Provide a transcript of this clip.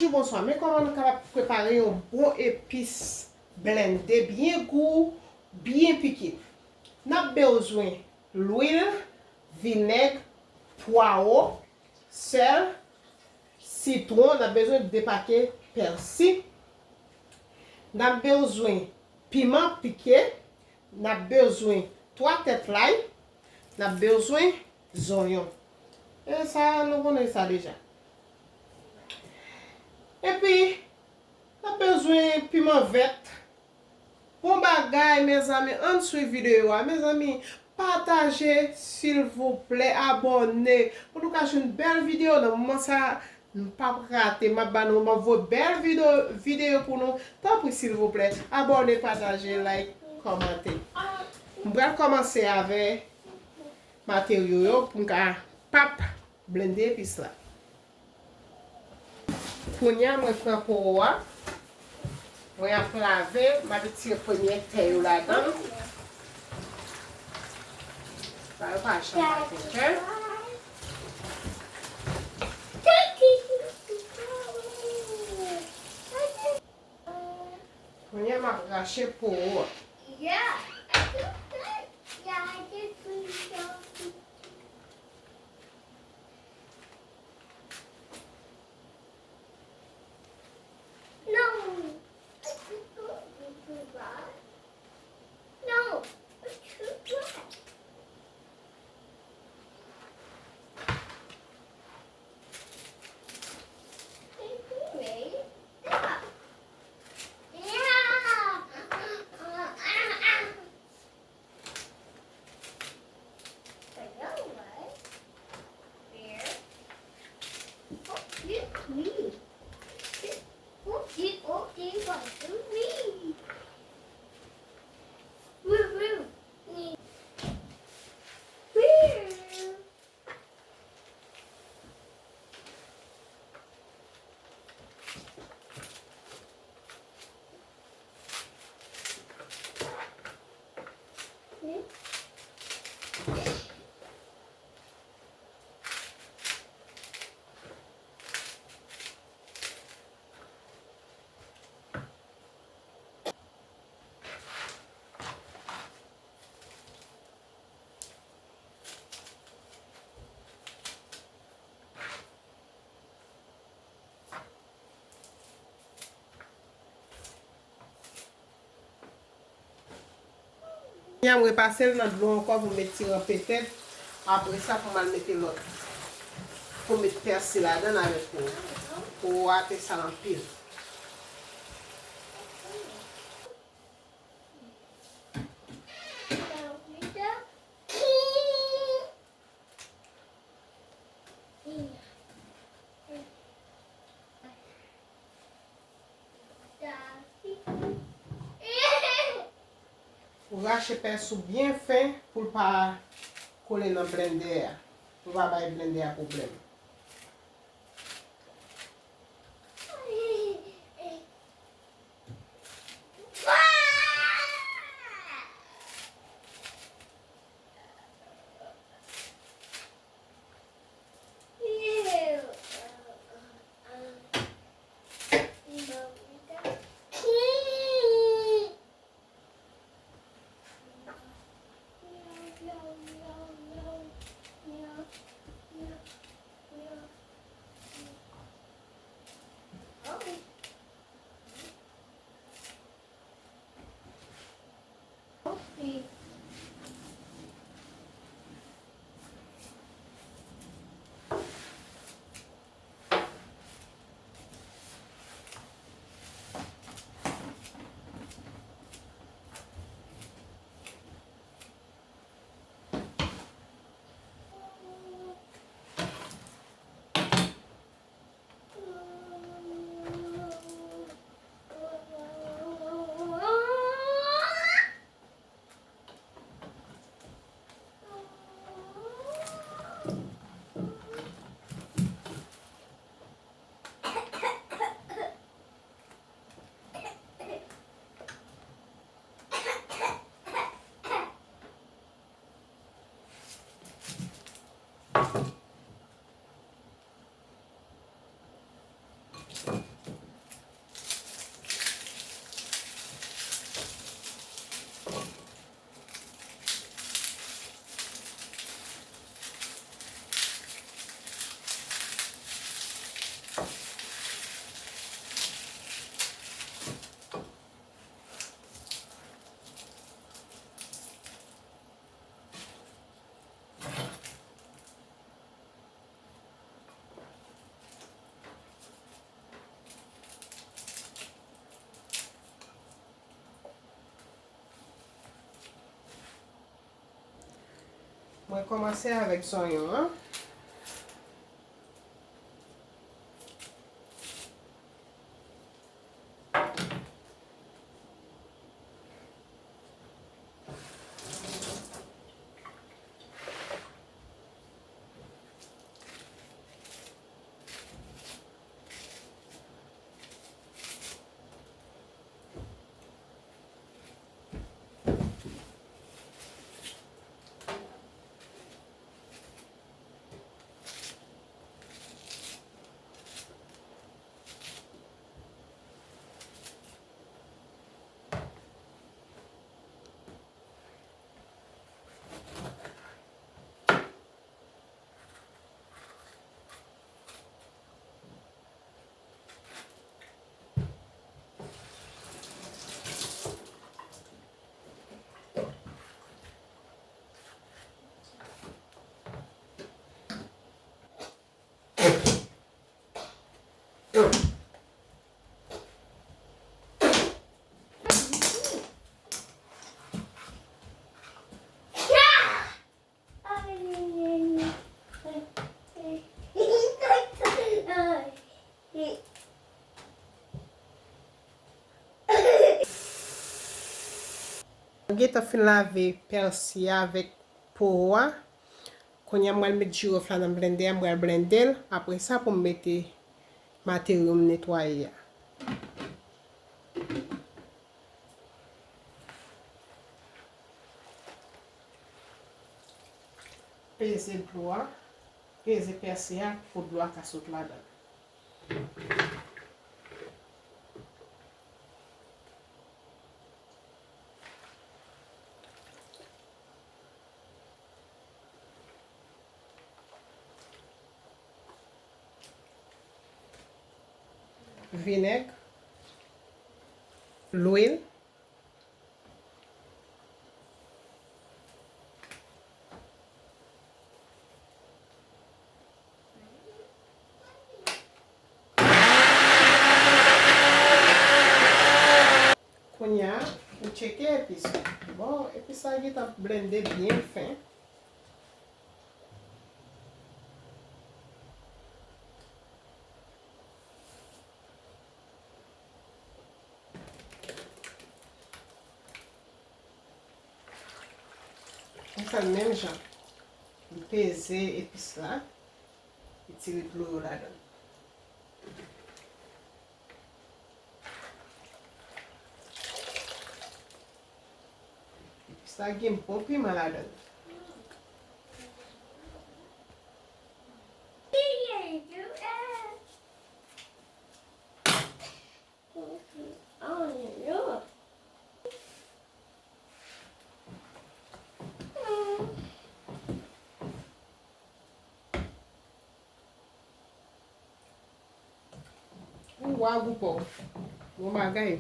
Bonsoir, mais comment on est capable de préparer un bon épice blendé, bien goût, bien piqué. Nous avons besoin de l'huile, vinaigre, poivre, sel, citron, on a besoin de 2 paquets persil. Nous avons besoin de piment piqué, nous avons besoin de 3 têtes l'ail, nous avons besoin d'oignons. Et ça, nous connaissons ça déjà. Et puis, on a besoin de piment vert. Bon bagay, mes amis, en dessous vidéo, mes amis, partagez, s'il vous plaît, abonnez. Pour nous cacher une belle vidéo, dans le moment ça, ne pas rater, ma banon, ma vos belle vidéo pour nous. Tant pis, s'il vous plaît, abonnez, partagez, like, commentez. On va commencer avec matériaux pour nous pap blender puis cela. Kounya, moi, prends pour on va laver, ma petite première taille là-dedans. Ça va pas changer. On va racher pour. Yeah, I did that. Yeah, I did pretty good. No. I did not do that. No, it's too bad. On va passer dans l'eau encore pour mettre un peut-être. Après ça, pour mettre l'autre. Pour mettre persil là-dedans avec pour watrer ça en pile. Pour racher persil bien fin pour ne pas coller dans le blender. Pour ne pas blender à problème. Mwen komanse avèk sonyon, an. Mwen get a fin lave persi avèk pouwa. Konya mwen met jirofla nan blender, mwen blendel. Apre sa pou m mette materyo m netwaye ya. Peze dloa, peze persi ya pou dloa ka sot la dan. Vinaigre, l'huile, konya, ou cheke epis. Bon, epis sa yi ta blende bien fin. On fait le même genre. On pèse épices là. Et tirer de l'eau là-dedans. Épices là, il y a un bon piment là-dedans. Ou agou pou. Ou bagay.